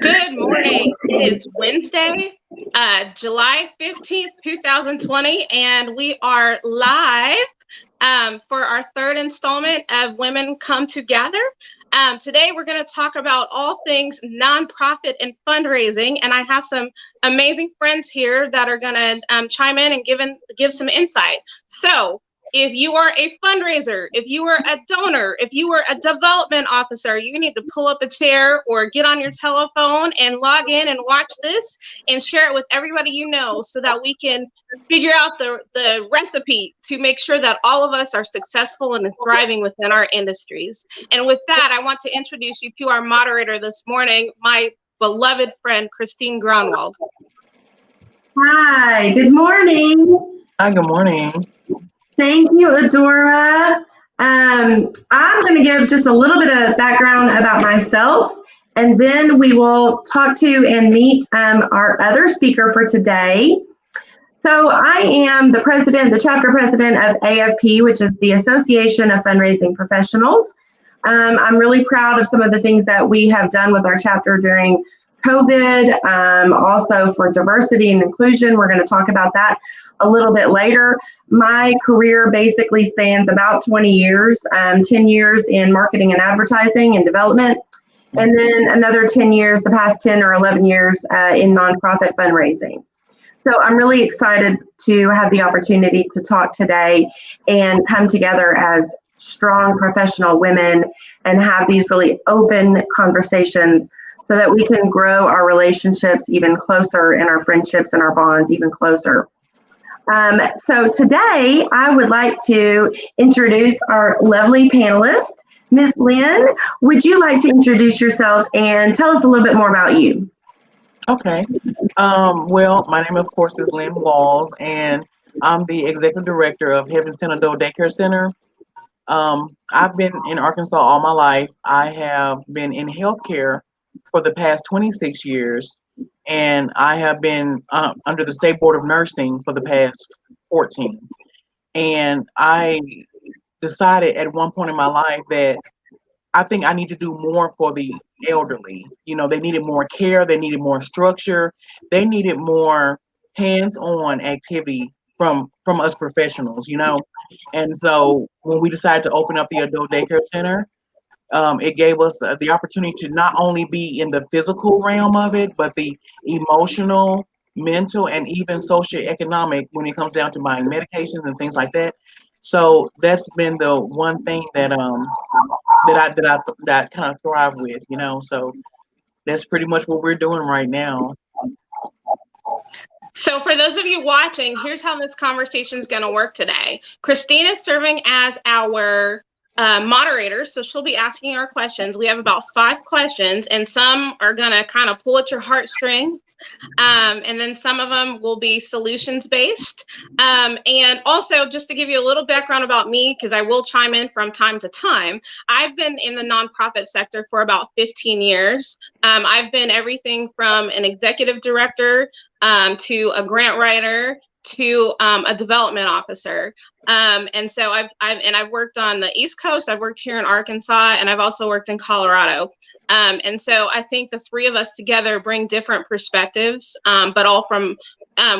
Good morning. It is Wednesday, July 15th, 2020, and we are live for our third installment of Women Come Together. Today, we're going to talk about all things nonprofit and fundraising, and I have some amazing friends here that are going to chime in and give some insight. So, if you are a fundraiser, if you are a donor, if you are a development officer, you need to pull up a chair or get on your telephone and log in and watch this and share it with everybody you know so that we can figure out the recipe to make sure that all of us are successful and thriving within our industries. And with that, I want to introduce you to our moderator this morning, my beloved friend, Christine Gronwald. Hi, good morning. Hi, good morning. Thank you, Adora. I'm going to give just a little bit of background about myself, and then we will talk to and meet our other speaker for today. So I am the chapter president of AFP, which is the Association of Fundraising Professionals. I'm really proud of some of the things that we have done with our chapter during COVID, also for diversity and inclusion. We're going to talk about that a little bit later. My career basically spans about 20 years, 10 years in marketing and advertising and development, and then another 10 years, the past 10 or 11 years in nonprofit fundraising. So I'm really excited to have the opportunity to talk today and come together as strong professional women and have these really open conversations so that we can grow our relationships even closer and our friendships and our bonds even closer. So today I would like to introduce our lovely panelist, Ms. Lynn. Would you like to introduce yourself and tell us a little bit more about you? Okay. Well, my name, of course, is Lynn Walls, and I'm the executive director of Heaven Sent Adult Daycare Center. I've been in Arkansas all my life. I have been in healthcare for the past 26 years, and I have been under the State Board of Nursing for the past 14. And I decided at one point in my life that I think I need to do more for the elderly. You know, they needed more care, they needed more structure, they needed more hands-on activity from us professionals, you know. And so when we decided to open up the adult daycare center, it gave us the opportunity to not only be in the physical realm of it, but the emotional, mental, and even socioeconomic when it comes down to buying medications and things like that. So that's been the one thing that I kind of thrive with, you know. So that's pretty much what we're doing right now. So for those of you watching, here's how this conversation is going to work today. Christine is serving as our moderator, so she'll be asking our questions. We have about 5 questions, and some are going to kind of pull at your heartstrings, and then some of them will be solutions based. And also, just to give you a little background about me, because I will chime in from time to time, I've been in the nonprofit sector for about 15 years. I've been everything from an executive director to a grant writer to a development officer. And so I've worked on the East Coast, I've worked here in Arkansas, and I've also worked in Colorado. And so I think the 3 of us together bring different perspectives, but all from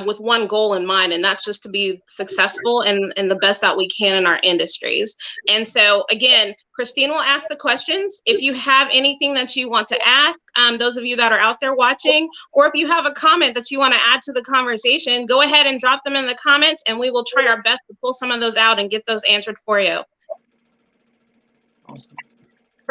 with one goal in mind, and that's just to be successful and the best that we can in our industries. And so again, Christine will ask the questions. If you have anything that you want to ask, those of you that are out there watching, or if you have a comment that you want to add to the conversation, go ahead and drop them in the comments, and we will try our best to pull some of those out and get those answered for you. Awesome.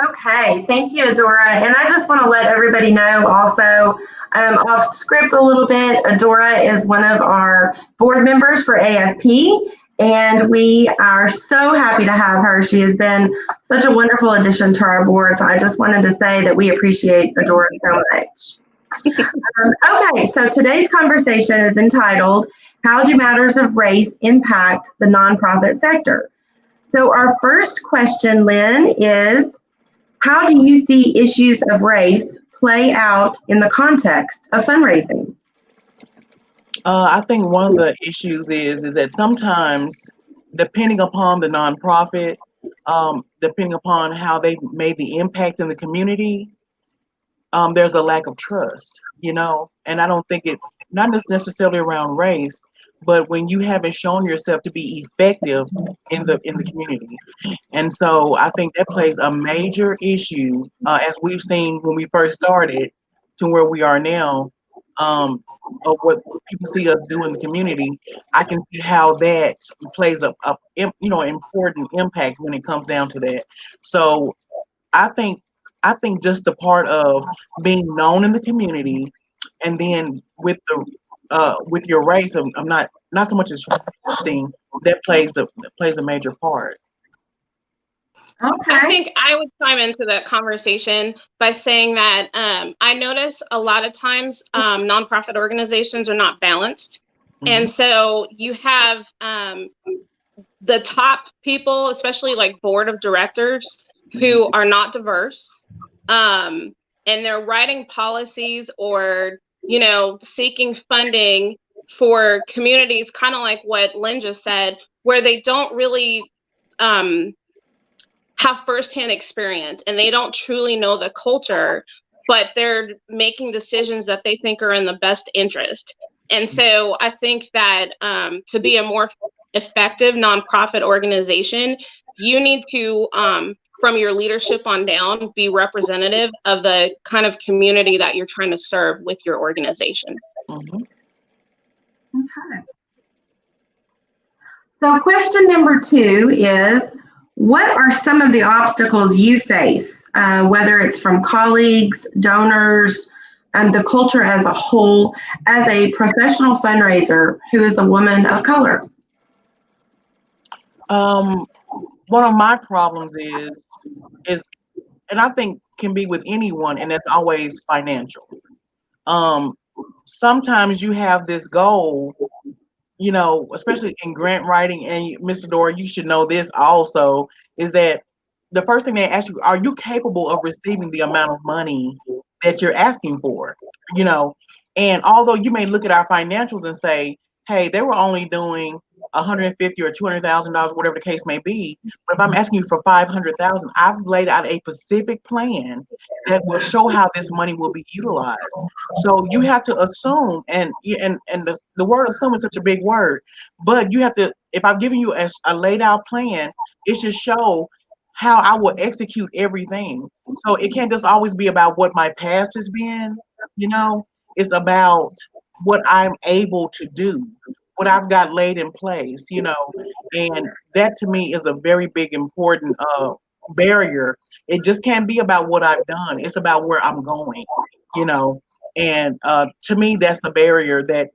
Okay, thank you, Adora. And I just want to let everybody know also, off script a little bit, Adora is one of our board members for AFP, and we are so happy to have her. She has been such a wonderful addition to our board, so I just wanted to say that we appreciate Adora so much. Okay, so today's conversation is entitled, How Do Matters of Race Impact the Nonprofit Sector? So our first question, Lynn, is, how do you see issues of race play out in the context of fundraising? I think one of the issues is that sometimes, depending upon the nonprofit, depending upon how they made the impact in the community, there's a lack of trust, and I don't think not necessarily around race, but when you haven't shown yourself to be effective in the community. And so I think that plays a major issue, as we've seen when we first started to where we are now, of what people see us do in the community. I can see how that plays important impact when it comes down to that. So I think I think just the part of being known in the community, and then with your race, I'm not so much as trusting, that plays a major part. I Okay. think I would chime into that conversation by saying that I notice a lot of times nonprofit organizations are not balanced. Hmm. And so you have the top people, especially like board of directors, who are not diverse. And they're writing policies or, seeking funding for communities, kind of like what Lynn just said, where they don't really um, have firsthand experience and they don't truly know the culture, but they're making decisions that they think are in the best interest. And so I think that to be a more effective nonprofit organization, you need to, from your leadership on down, be representative of the kind of community that you're trying to serve with your organization. Hmm. Okay. So question number 2 is, what are some of the obstacles you face, whether it's from colleagues, donors, the culture as a whole, as a professional fundraiser who is a woman of color? Um, One of my problems is, and I think can be with anyone, and that's always financial. Um, Sometimes you have this goal, especially in grant writing, and Mr. Dora, you should know this also, is that the first thing they ask you, are you capable of receiving the amount of money that you're asking for? You know, and although you may look at our financials and say, hey, they were only doing 150 or $200,000, whatever the case may be. But if I'm asking you for 500,000, I've laid out a specific plan that will show how this money will be utilized. So you have to assume, and the word assume is such a big word, but you have to. If I'm giving you a laid out plan, it should show how I will execute everything. So it can't just always be about what my past has been. You know, it's about what I'm able to do, what I've got laid in place. And that to me is a very big important barrier. It just can't be about what I've done. It's about where I'm going. You know, and to me, that's a barrier that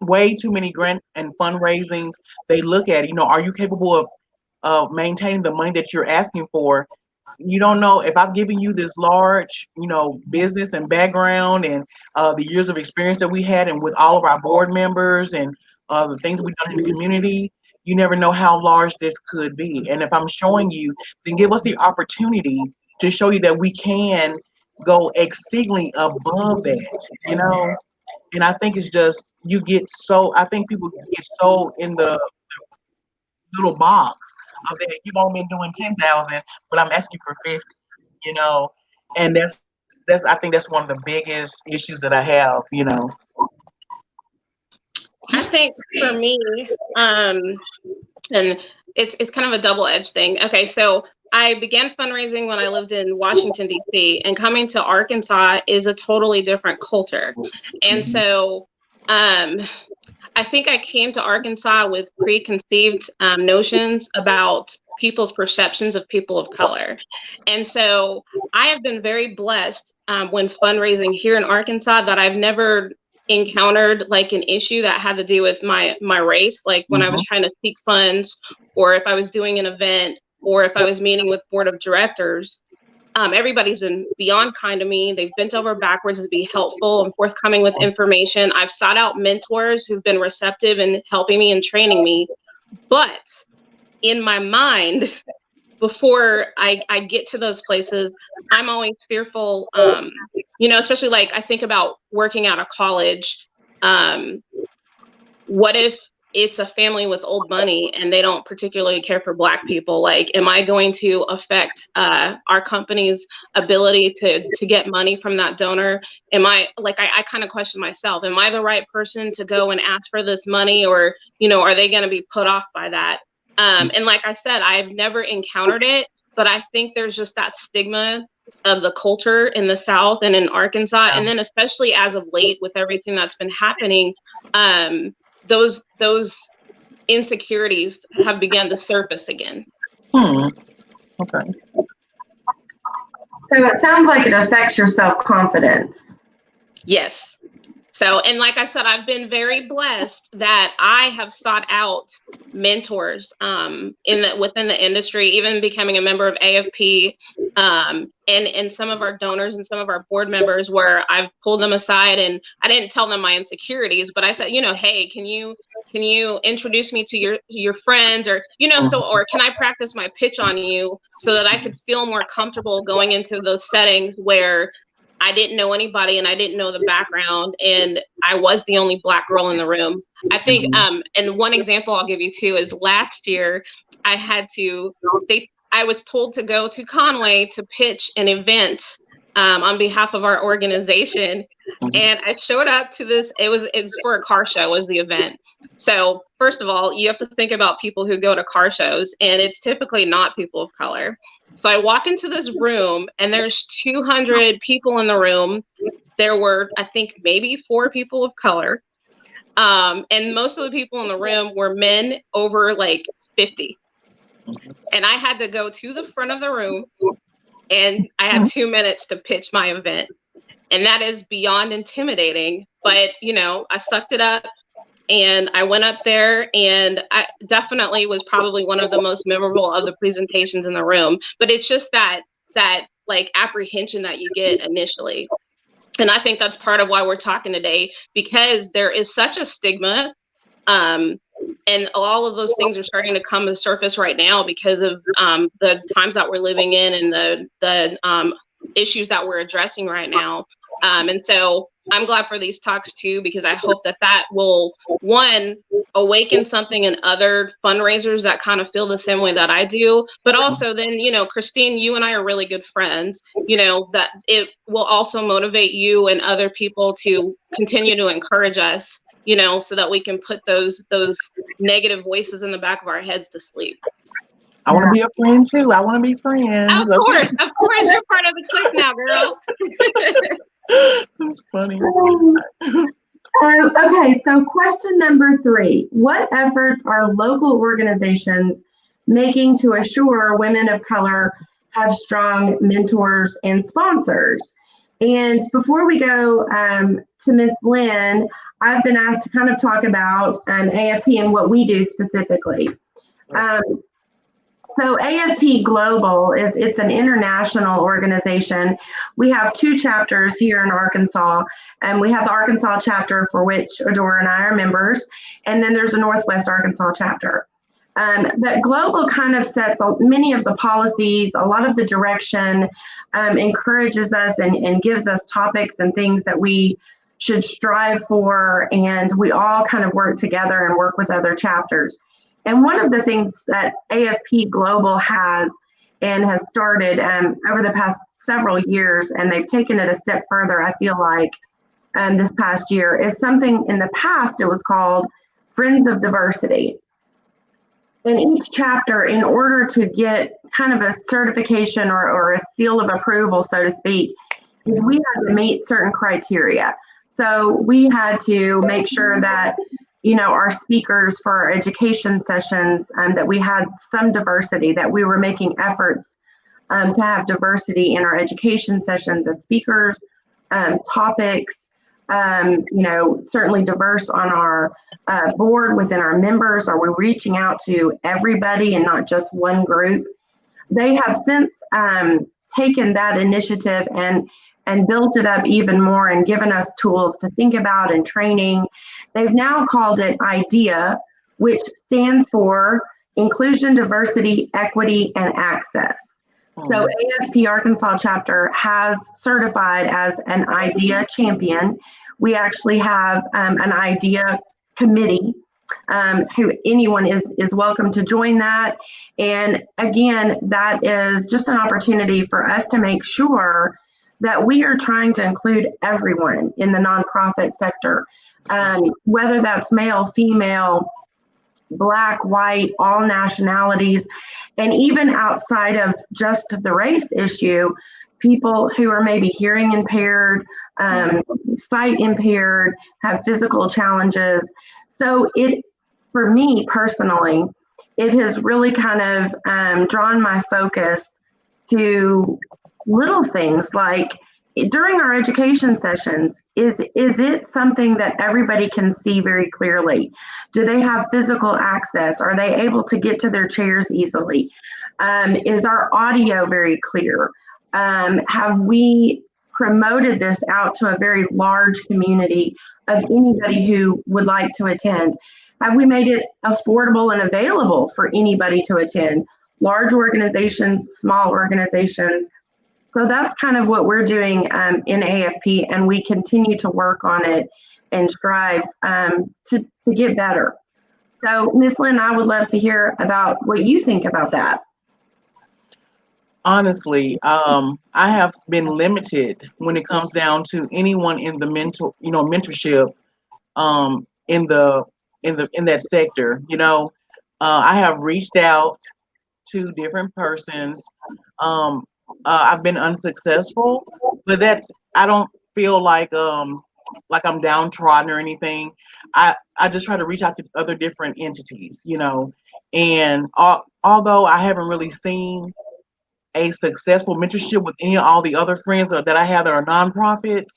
way too many grant and fundraisings they look at. Are you capable of maintaining the money that you're asking for? You don't know if I've given you this large, business and background, and the years of experience that we had, and with all of our board members, and the things we've done in the community. You never know how large this could be. And if I'm showing you, then give us the opportunity to show you that we can go exceedingly above that. And I think it's just I think people get so in the little box of that you've only been doing 10,000, but I'm asking you for 50, you know, and that's I think that's one of the biggest issues that I have. I think for me, and it's kind of a double-edged thing. Okay, so I began fundraising when I lived in Washington, D.C., and coming to Arkansas is a totally different culture. And Mhm. so I think I came to Arkansas with preconceived notions about people's perceptions of people of color. And so I have been very blessed when fundraising here in Arkansas that I've never encountered like an issue that had to do with my race, like when I was Mhm. trying to seek funds, or if I was doing an event, or if I was meeting with board of directors. Everybody's been beyond kind to me. They've bent over backwards to be helpful and forthcoming with information. I've sought out mentors who've been receptive and helping me and training me. But in my mind, before I get to those places, I'm always fearful, especially like I think about working out of college. What if it's a family with old money and they don't particularly care for Black people. Like, am I going to affect our company's ability to get money from that donor? Am I, like, I kind of question myself, am I the right person to go and ask for this money, or, are they going to be put off by that? And like I said, I've never encountered it, but I think there's just that stigma of the culture in the South and in Arkansas. And then especially as of late with everything that's been happening, those insecurities have begun to surface again. Okay. So it sounds like it affects your self-confidence. Yes. So, and like I said, I've been very blessed that I have sought out mentors within the industry, even becoming a member of AFP, and some of our donors and some of our board members, where I've pulled them aside and I didn't tell them my insecurities, but I said, hey, can you introduce me to your friends, or or can I practice my pitch on you so that I could feel more comfortable going into those settings where I didn't know anybody and I didn't know the background and I was the only Black girl in the room. I think, and one example I'll give you too is last year I was told to go to Conway to pitch an event on behalf of our organization. And I showed up to this, it's for a car show was the event. So first of all, you have to think about people who go to car shows, and it's typically not people of color. So I walk into this room and there's 200 people in the room. There were, I think, maybe 4 people of color. And most of the people in the room were men over like 50. And I had to go to the front of the room and I had 2 minutes to pitch my event. And that is beyond intimidating, but I sucked it up and I went up there, and I definitely was probably one of the most memorable of the presentations in the room. But it's just that like apprehension that you get initially. And I think that's part of why we're talking today, because there is such a stigma. And all of those things are starting to come to the surface right now because of the times that we're living in and the issues that we're addressing right now. And so I'm glad for these talks too, because I hope that will, one, awaken something in other fundraisers that kind of feel the same way that I do. But also then, Christine, you and I are really good friends, that it will also motivate you and other people to continue to encourage us, so that we can put those negative voices in the back of our heads to sleep. I want to be a friend too. I want to be friends. Of course, you're part of the clique now, girl. That's funny. Okay, so question number 3. What efforts are local organizations making to assure women of color have strong mentors and sponsors? And before we go to Miss Lynn, I've been asked to kind of talk about AFP and what we do specifically. So AFP Global it's an international organization. We have 2 chapters here in Arkansas, and we have the Arkansas chapter, for which Adora and I are members, and then there's a Northwest Arkansas chapter. But Global kind of sets many of the policies, a lot of the direction, encourages us and gives us topics and things that we should strive for, and we all kind of work together and work with other chapters. And one of the things that AFP Global has started over the past several years, and they've taken it a step further, I feel like, this past year, is something in the past it was called Friends of Diversity. And each chapter, in order to get kind of a certification or a seal of approval, so to speak, we had to meet certain criteria. So we had to make sure that our speakers for our education sessions, that we had some diversity, that we were making efforts to have diversity in our education sessions as speakers, topics, certainly diverse on our board within our members. Are we reaching out to everybody and not just one group? They have since taken that initiative and built it up even more and given us tools to think about and training. They've now called it IDEA, which stands for Inclusion, Diversity, Equity, and Access. So AFP Arkansas chapter has certified as an IDEA champion. We actually have an IDEA committee who anyone is welcome to join that. And again, that is just an opportunity for us to make sure that we are trying to include everyone in the nonprofit sector, whether that's male, female, Black, white, all nationalities, and even outside of just the race issue, people who are maybe hearing impaired, sight impaired, have physical challenges. So for me personally, it has really kind of drawn my focus to little things like during our education sessions, is it something that everybody can see very clearly? Do they have physical access? Are they able to get to their chairs easily? Is our audio very clear? Have we promoted this out to a very large community of anybody who would like to attend? Have we made it affordable and available for anybody to attend? Large organizations, small organizations. So that's kind of what we're doing in AFP, and we continue to work on it and strive to get better. So, Ms. Lynn, I would love to hear about what you think about that. Honestly, I have been limited when it comes down to anyone in the mentorship in that sector. I have reached out to different persons. I've been unsuccessful, but I don't feel like I'm downtrodden or anything. I just try to reach out to other different entities, and although I haven't really seen a successful mentorship with all the other friends that I have that are nonprofits,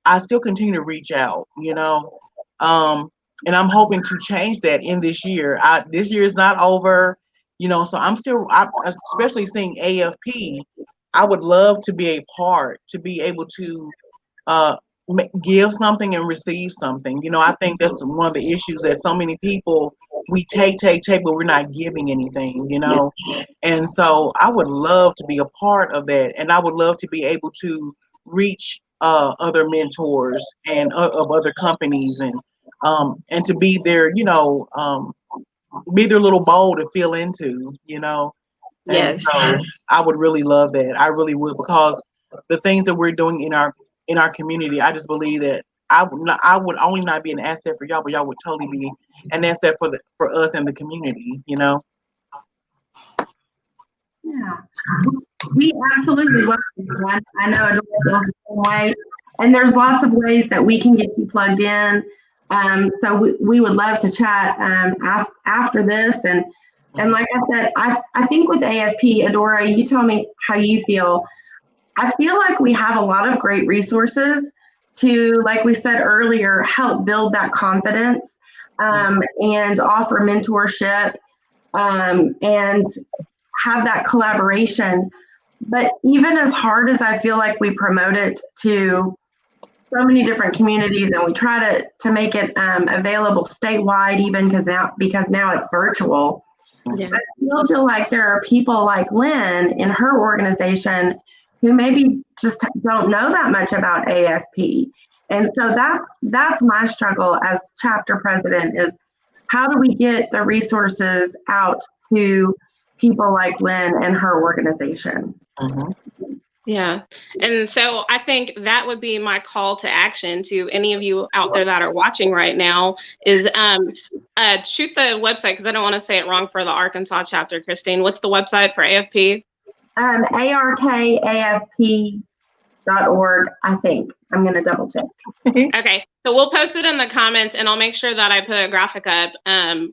I still continue to reach out, and I'm hoping to change that in this year. This year is not over, so especially seeing AFP, I would love to be a part, to be able to give something and receive something. I think that's one of the issues that so many people, we take, but we're not giving anything, And so I would love to be a part of that. And I would love to be able to reach other mentors and of other companies and to be their, be their little bowl to fill into, And Yes. so I would really love that. I really would, because the things that we're doing in our community, I just believe that I would only not be an asset for y'all, but y'all would totally be an asset for us and the community, Yeah, we absolutely love this one. I know Adora feels the same way, and there's lots of ways that we can get you plugged in. So we would love to chat after this. And like I said, I think with AFP, Adora, you tell me how you feel. I feel like we have a lot of great resources to, like we said earlier, help build that confidence and offer mentorship and have that collaboration. But even as hard as I feel like we promote it to so many different communities, and we try to make it available statewide, even because now it's virtual. Yeah. I still feel like there are people like Lynn in her organization who maybe just don't know that much about AFP. And so that's my struggle as chapter president, is how do we get the resources out to people like Lynn and her organization? Mm-hmm. Yeah. And so I think that would be my call to action to any of you out there that are watching right now is shoot the website, because I don't want to say it wrong for the Arkansas chapter. Christine, what's the website for AFP? ARKAFP.org, I think. I'm going to double check. Okay, so we'll post it in the comments, and I'll make sure that I put a graphic up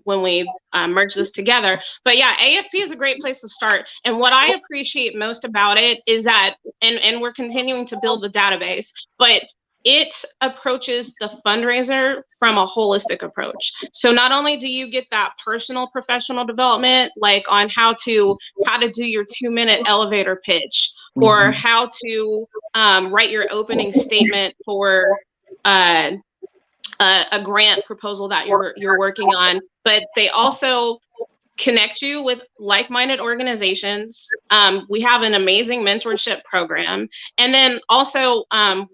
when we merge this together. But yeah, AFP is a great place to start. And what I appreciate most about it is that, and we're continuing to build the database, but it approaches the fundraiser from a holistic approach. So not only do you get that personal professional development, like on how to do your 2-minute elevator pitch, or how to write your opening statement for a grant proposal that you're working on, but they also connect you with like-minded organizations. We have an amazing mentorship program, and then also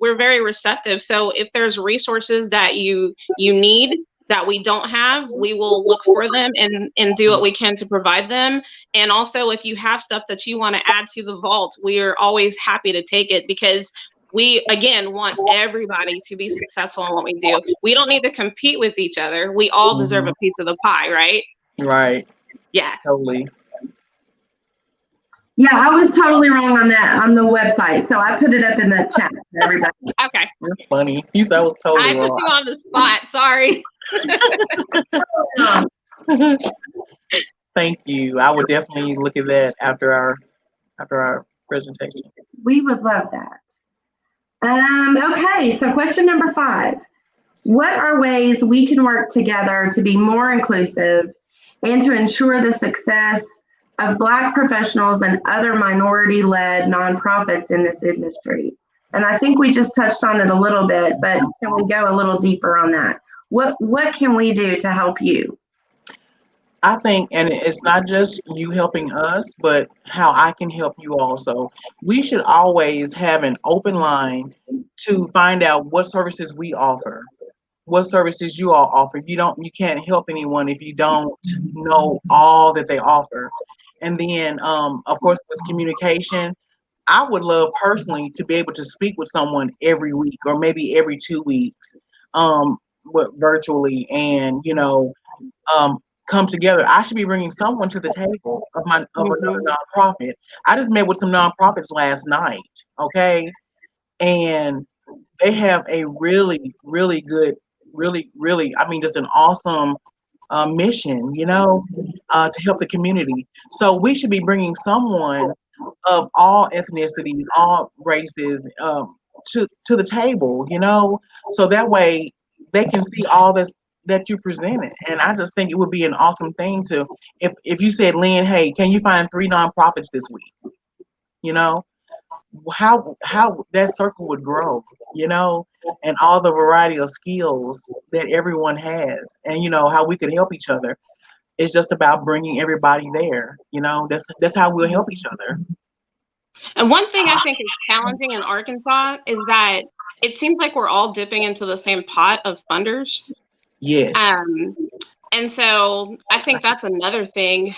we're very receptive. So if there's resources that you need, that we don't have, we will look for them and do what we can to provide them. And also, if you have stuff that you want to add to the vault, we are always happy to take it, because we, again, want everybody to be successful in what we do. We don't need to compete with each other. We all deserve a piece of the pie, right? Right. Yeah. Totally. Yeah, I was totally wrong on that on the website. So I put it up in the chat for everybody. Okay. You're funny. You said I was totally I put wrong. you on the spot. Sorry. Thank you. I would definitely look at that after our presentation. We would love that. Okay, so question number 5. What are ways we can work together to be more inclusive and to ensure the success of Black professionals and other minority-led nonprofits in this industry? And I think we just touched on it a little bit, but can we go a little deeper on that? What can we do to help you? I think, and it's not just you helping us, but how I can help you also. We should always have an open line to find out what services we offer, what services you all offer. You can't help anyone if you don't know all that they offer. And then, of course, with communication, I would love personally to be able to speak with someone every week or maybe every 2 weeks, virtually, and come together. I should be bringing someone to the table of another nonprofit. I just met with some nonprofits last night, okay, and they have a really, really good, really, really, I mean, just an awesome mission, to help the community. So we should be bringing someone of all ethnicities, all races, to the table, so that way they can see all this that you presented. And I just think it would be an awesome thing to, if you said, Lynn, hey, can you find 3 nonprofits this week? How that circle would grow, and all the variety of skills that everyone has, and how we could help each other. It's just about bringing everybody there. That's how we'll help each other. And one thing I think is challenging in Arkansas is that it seems like we're all dipping into the same pot of funders. Yes. And so I think that's another thing.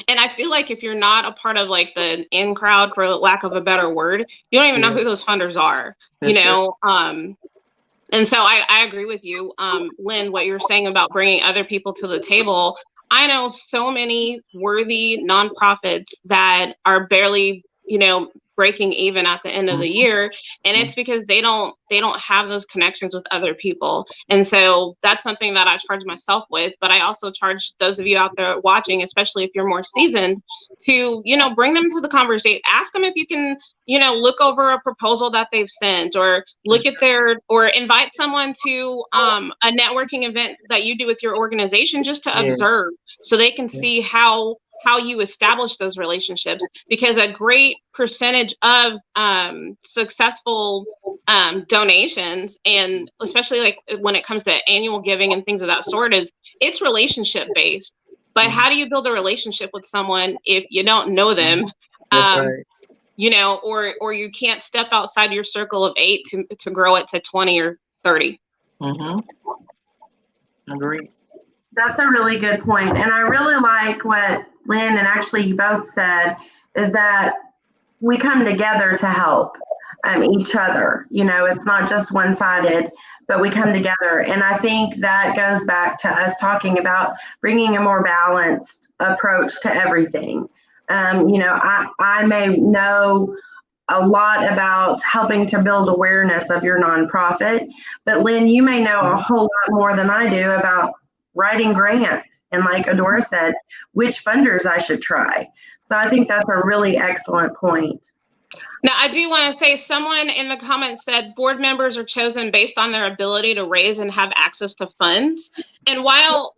And I feel like if you're not a part of like the in crowd, for lack of a better word, you don't even know who those funders are, That's true. And so I agree with you, Lynn, what you're saying about bringing other people to the table. I know so many worthy nonprofits that are barely, breaking even at the end of the year, and it's because they don't have those connections with other people. And so that's something that I charge myself with, but I also charge those of you out there watching, especially if you're more seasoned, to bring them to the conversation. Ask them if you can look over a proposal that they've sent, or look at or invite someone to a networking event that you do with your organization, just to observe, so they can see how you establish those relationships. Because a great percentage of successful donations, and especially like when it comes to annual giving and things of that sort, it's relationship based. But how do you build a relationship with someone if you don't know them? That's right. Or you can't step outside your circle of 8 to grow it to 20 or 30. Agree. That's a really good point. And I really like what Lynn and actually you both said, is that we come together to help each other. It's not just one-sided, but we come together. And I think that goes back to us talking about bringing a more balanced approach to everything. I may know a lot about helping to build awareness of your nonprofit, but Lynn, you may know a whole lot more than I do about writing grants, and like Adora said, which funders I should try. So I think that's a really excellent point. Now, I do want to say, someone in the comments said board members are chosen based on their ability to raise and have access to funds. And while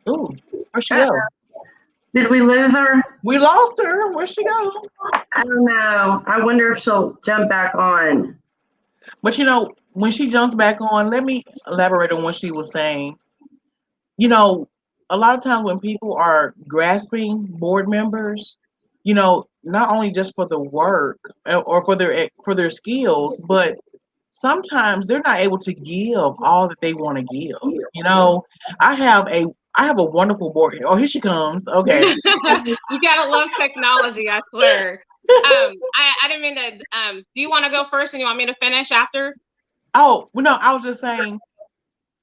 Ooh, where'd she go? Did we lose her? We lost her. Where'd she go? I don't know. I wonder if she'll jump back on. But when she jumps back on, let me elaborate on what she was saying. A lot of times when people are grasping board members, not only just for the work or for their skills, but sometimes they're not able to give all that they want to give. You know, I have a wonderful board. Oh, here she comes. Okay. You gotta love technology, I swear. I didn't mean to. Do you want to go first, and you want me to finish after? Oh, well, no, I was just saying.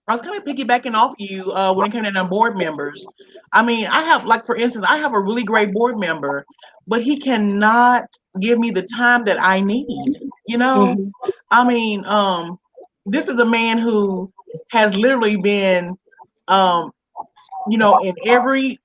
I was kind of piggybacking off you when it came to board members. I mean, I have, like, for instance, I have a really great board member, but he cannot give me the time that I need. You know, Mhm. I mean, this is a man who has literally been, um, in every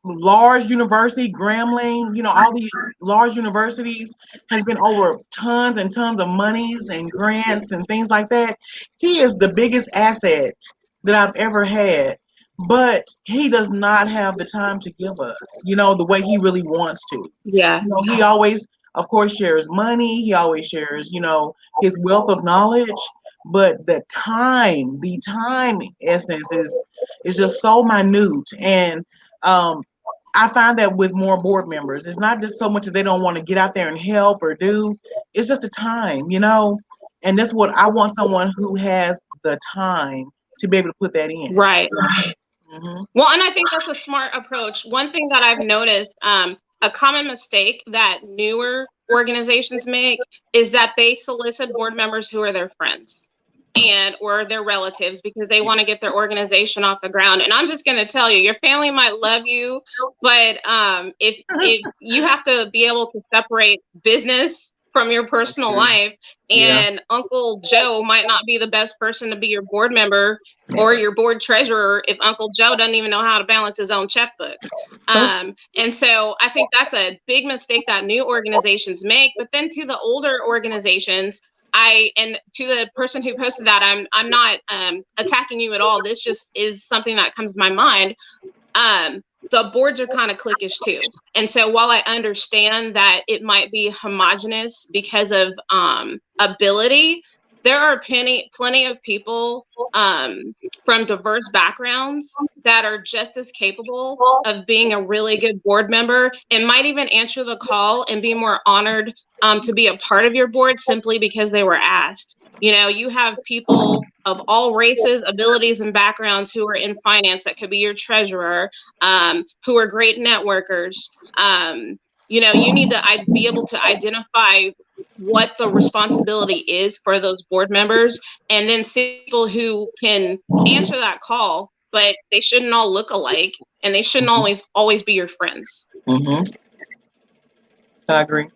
large university, Grambling, all these large universities, has been over tons and tons of monies and grants and things like that. He is the biggest asset that I've ever had, but he does not have the time to give us, the way he really wants to. Yeah. He always, of course, shares money. He always shares, his wealth of knowledge, but the time essence is just so minute. And I find that with more board members, it's not just so much that they don't want to get out there and help or do. It's just the time, and that's what I want, someone who has the time to be able to put that in. Right. Mm-hmm. Well, and I think that's a smart approach. One thing that I've noticed, a common mistake that newer organizations make is that they solicit board members who are their friends and or their relatives because they want to get their organization off the ground. And I'm just going to tell you, your family might love you, but if you have to be able to separate business from your personal life, and Uncle Joe might not be the best person to be your board member or your board treasurer if Uncle Joe doesn't even know how to balance his own checkbook. And so I think that's a big mistake that new organizations make. But then to the older organizations, and to the person who posted that, I'm not attacking you at all. This just is something that comes to my mind. The boards are kind of cliquish too. And so while I understand that it might be homogenous because of ability, there are plenty of people from diverse backgrounds that are just as capable of being a really good board member and might even answer the call and be more honored to be a part of your board simply because they were asked. You have people of all races, abilities, and backgrounds who are in finance that could be your treasurer, who are great networkers. You need to be able to identify what the responsibility is for those board members, and then see people who can answer that call, but they shouldn't all look alike, and they shouldn't always be your friends. Mm-hmm. I agree.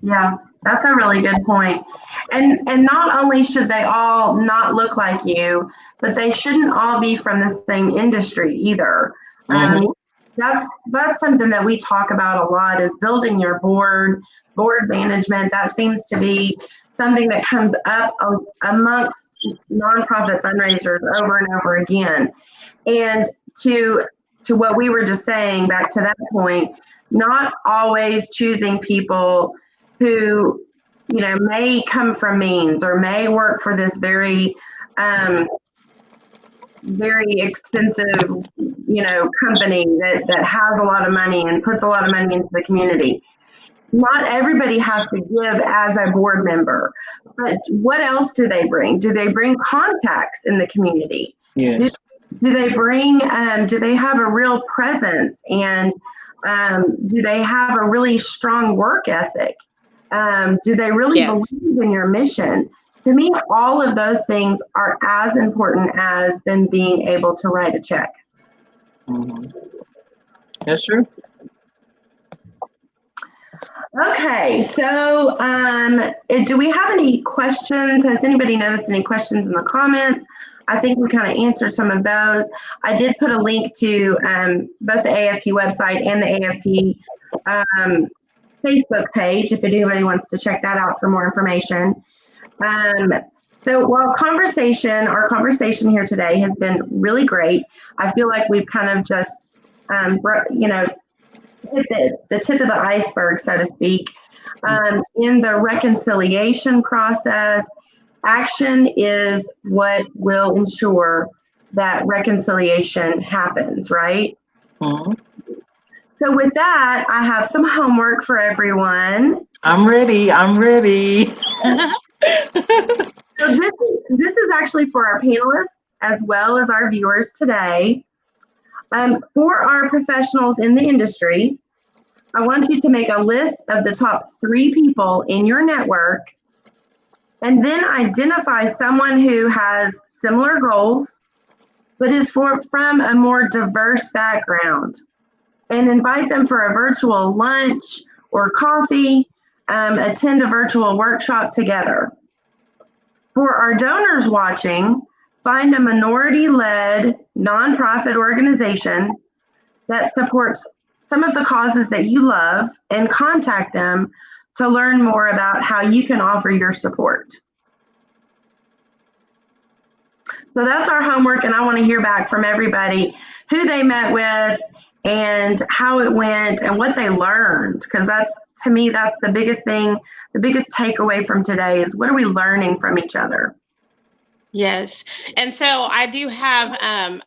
Yeah, that's a really good point. And not only should they all not look like you, but they shouldn't all be from the same industry either. Mm-hmm. That's something that we talk about a lot, is building your board management. That seems to be something that comes up amongst nonprofit fundraisers over and over again. And to what we were just saying, back to that point, not always choosing people who may come from means or may work for this very very expensive company that has a lot of money and puts a lot of money into the community. Not everybody has to give as a board member, but what else do they bring? Do they bring contacts in the community? Yes. Do they bring do they have a real presence, and do they have a really strong work ethic? Do they really believe in your mission? To me, all of those things are as important as them being able to write a check. Mm-hmm. That's true. Okay, so do we have any questions? Has anybody noticed any questions in the comments? I think we kind of answered some of those. I did put a link to both the AFP website and the AFP Facebook page if anybody wants to check that out for more information. So while our conversation here today has been really great, I feel like we've kind of just, hit the tip of the iceberg, so to speak. In the reconciliation process, action is what will ensure that reconciliation happens, right? Mm-hmm. So with that, I have some homework for everyone. I'm ready. So this is actually for our panelists as well as our viewers today. For our professionals in the industry, I want you to make a list of the top 3 people in your network and then identify someone who has similar goals but is from a more diverse background and invite them for a virtual lunch or coffee, attend a virtual workshop together. For our donors watching, find a minority-led nonprofit organization that supports some of the causes that you love and contact them to learn more about how you can offer your support. So that's our homework, and I want to hear back from everybody who they met with and how it went and what they learned, because that's, to me, that's the biggest thing, the biggest takeaway from today is what are we learning from each other? Yes. And so I do have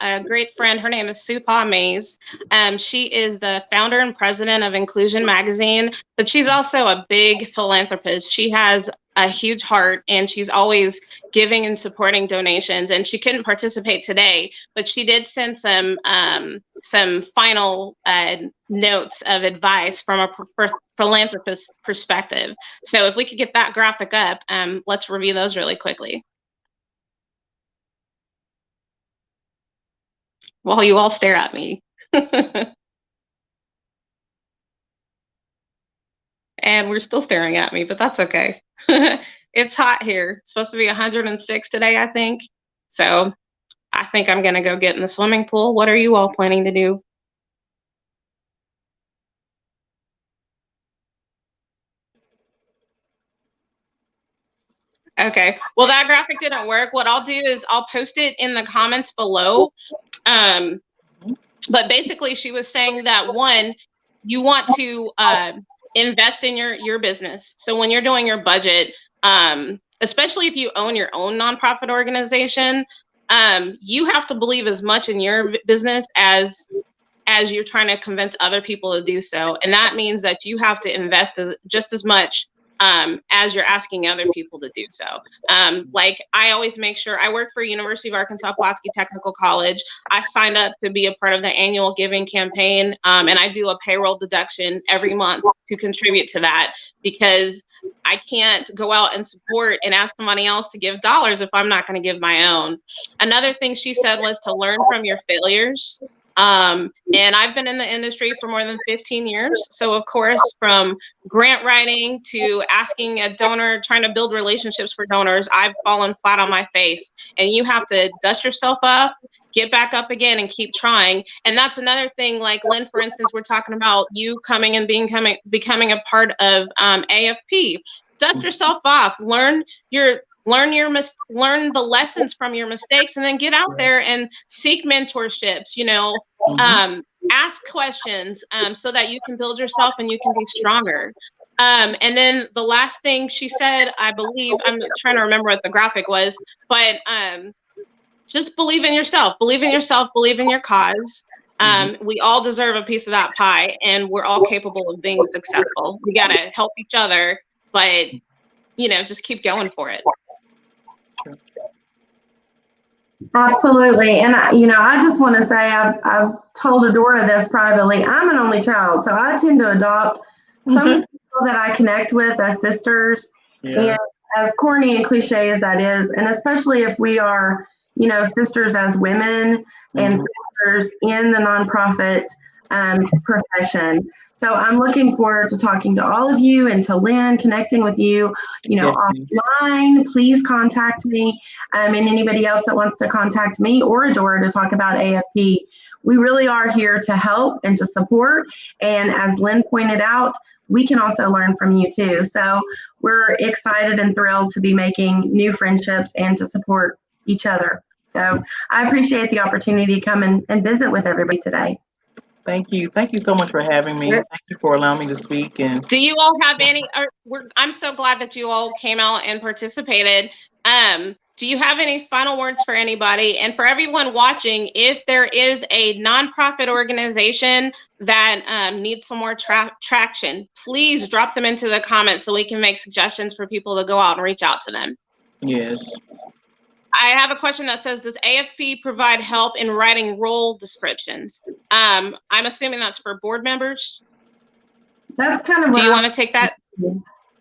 a great friend. Her name is Supa Mays. She is the founder and president of Inclusion Magazine, but she's also a big philanthropist. She has a huge heart and she's always giving and supporting donations. And she couldn't participate today, but she did send some final notes of advice from a philanthropist perspective. So if we could get that graphic up, let's review those really quickly. While you all stare at me. And we're still staring at me, but that's okay. It's hot here. It's supposed to be 106 today, I think. So I think I'm going to go get in the swimming pool. What are you all planning to do? Okay, well, that graphic didn't work. What I'll do is I'll post it in the comments below. But basically, she was saying that, one, you want to invest in your business. So when you're doing your budget, especially if you own your own nonprofit organization, you have to believe as much in your business as you're trying to convince other people to do so. And that means that you have to invest just as much as you're asking other people to do so. Like I always make sure, I work for University of Arkansas Pulaski Technical College. I signed up to be a part of the annual giving campaign, and I do a payroll deduction every month to contribute to that, because I can't go out and support and ask somebody else to give dollars if I'm not going to give my own. Another thing she said was to learn from your failures. And I've been in the industry for more than 15 years. So of course, from grant writing to asking a donor, trying to build relationships for donors, I've fallen flat on my face. And you have to dust yourself up, get back up again and keep trying. And that's another thing, like Lynn, for instance, we're talking about you coming and becoming a part of AFP. Dust yourself off, learn the lessons from your mistakes, and then get out there and seek mentorships, ask questions so that you can build yourself and you can be stronger. And then the last thing she said, I believe, I'm trying to remember what the graphic was, but just believe in yourself, believe in your cause. We all deserve a piece of that pie, and we're all capable of being successful. We got to help each other, but just keep going for it. Absolutely. And I just want to say, I've told Adora this privately. I'm an only child, so I tend to adopt some of the people that I connect with as sisters. Yeah. And as corny and cliche as that is, and especially if we are, sisters as women and sisters in the nonprofit profession. So I'm looking forward to talking to all of you and to Lynn, connecting with you, offline. Please contact me, and anybody else that wants to contact me or Adora to talk about AFP. We really are here to help and to support. And as Lynn pointed out, we can also learn from you too. So we're excited and thrilled to be making new friendships and to support each other. So I appreciate the opportunity to come and visit with everybody today. Thank you. Thank you so much for having me. Thank you for allowing me to speak. And do you all have any, I'm so glad that you all came out and participated. Do you have any final words for anybody? And for everyone watching, if there is a nonprofit organization that needs some more traction, please drop them into the comments so we can make suggestions for people to go out and reach out to them. Yes. I have a question that says, does AFP provide help in writing role descriptions? I'm assuming that's for board members. That's kind of Do what you want to take that?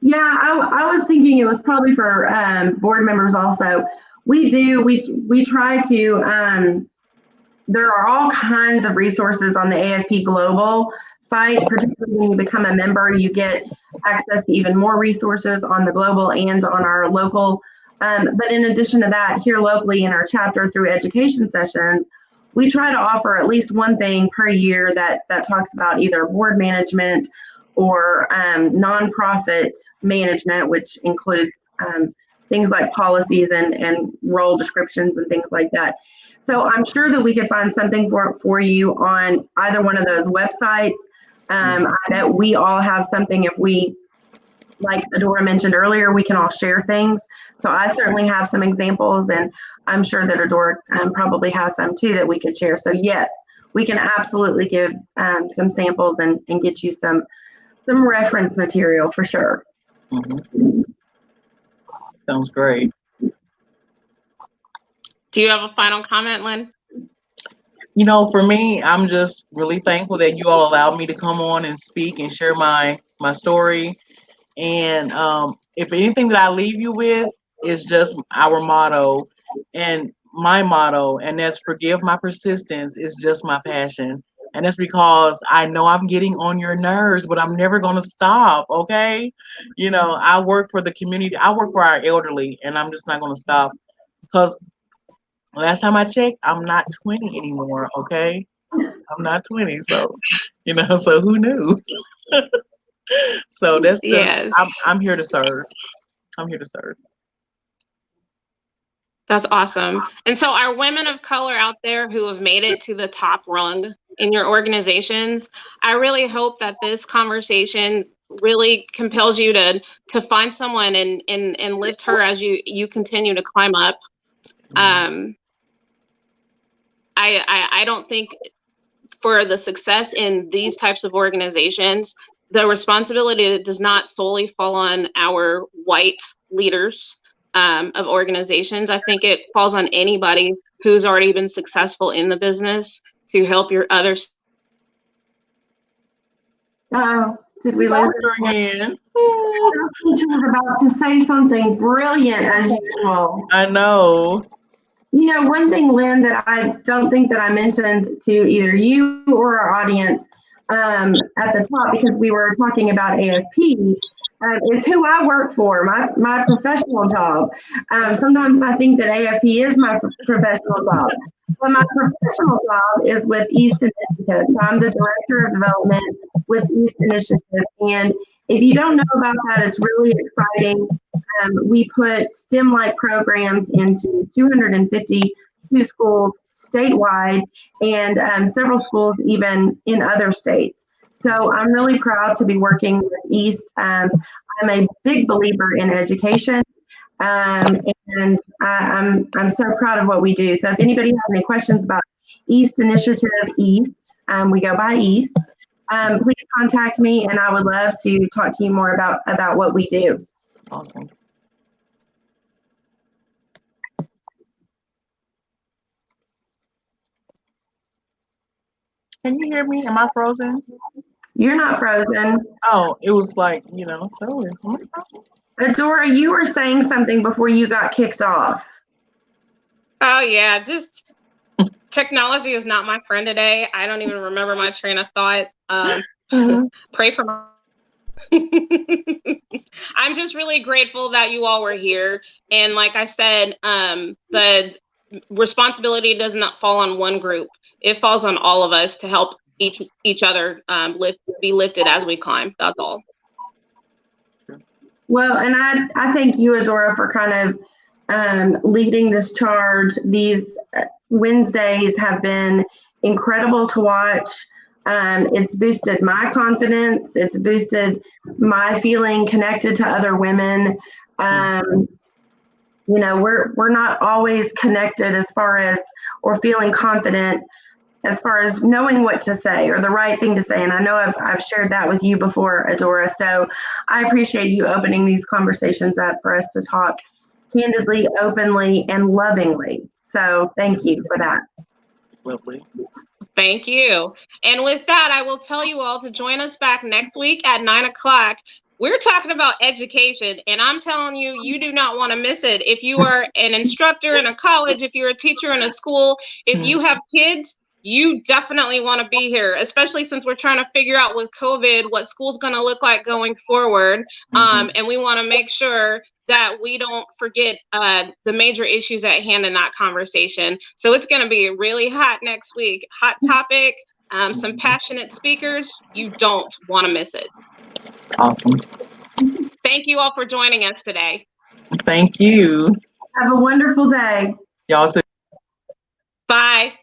Yeah, I was thinking it was probably for board members also. We try to, there are all kinds of resources on the AFP Global site, particularly when you become a member, you get access to even more resources on the global and on our local. But in addition to that, here locally in our chapter through education sessions, we try to offer at least one thing per year that talks about either board management or nonprofit management, which includes things like policies and role descriptions and things like that. So I'm sure that we could find something for you on either one of those websites. I bet we all have something. If we, like Adora mentioned earlier, we can all share things. So I certainly have some examples, and I'm sure that Adora probably has some too that we could share. So yes, we can absolutely give some samples and get you some reference material for sure. Sounds great. Do you have a final comment, Lynn? You know, for me, I'm just really thankful that you all allowed me to come on and speak and share my story. And if anything that I leave you with is just our motto and my motto, and that's forgive my persistence is just my passion. And that's because I know I'm getting on your nerves, but I'm never going to stop. Okay. You know, I work for the community. I work for our elderly, and I'm just not going to stop because last time I checked, I'm not 20 anymore. Okay. I'm not 20. So, you know, so who knew? So that's just, Yes. I'm here to serve. I'm here to serve. That's awesome. And so our women of color out there who have made it to the top rung in your organizations, I really hope that this conversation really compels you to find someone and lift her as you continue to climb up. I don't think for the success in these types of organizations, the responsibility does not solely fall on our white leaders of organizations. I think it falls on anybody who's already been successful in the business to help your others. Did we lose her again? She was about to say something brilliant as usual. I know. You know, one thing, Lynn, that I don't think that I mentioned to either you or our audience at the top, because we were talking about AFP, is who I work for, my professional job. Sometimes I think that AFP is my professional job, but my professional job is with East Initiative. So I'm the Director of Development with East Initiative. And if you don't know about that, it's really exciting. We put STEM-like programs into 252 schools statewide and several schools even in other states. So I'm really proud to be working with East. I'm a big believer in education, and I'm so proud of what we do. So if anybody has any questions about East Initiative East, we go by East, please contact me, and I would love to talk to you more about what we do. Awesome. Can you hear me? Am I frozen? You're not frozen. Oh, it was like, you know, so am I frozen? Adora, you were saying something before you got kicked off. Oh yeah, just technology is not my friend today. I don't even remember my train of thought. Pray for me. I'm just really grateful that you all were here. And like I said, the responsibility does not fall on one group. It falls on all of us to help each other be lifted as we climb. That's all. Well, and I thank you, Adora, for kind of leading this charge. These Wednesdays have been incredible to watch. It's boosted my confidence. It's boosted my feeling connected to other women. You know, we're not always connected as far as, or feeling confident as far as knowing what to say or the right thing to say. And I know I've shared that with you before, Adora. So I appreciate you opening these conversations up for us to talk candidly, openly, and lovingly. So thank you for that. Lovely. Thank you. And with that, I will tell you all to join us back next week at 9 o'clock. We're talking about education, and I'm telling you, you do not want to miss it. If you are an instructor in a college, if you're a teacher in a school, if you have kids, you definitely want to be here, especially since we're trying to figure out with COVID what school's going to look like going forward. And we want to make sure that we don't forget the major issues at hand in that conversation. So it's going to be really hot next week. Hot topic, some passionate speakers. You don't want to miss it. Awesome. Thank you all for joining us today. Thank you. Have a wonderful day. Y'all too. Bye.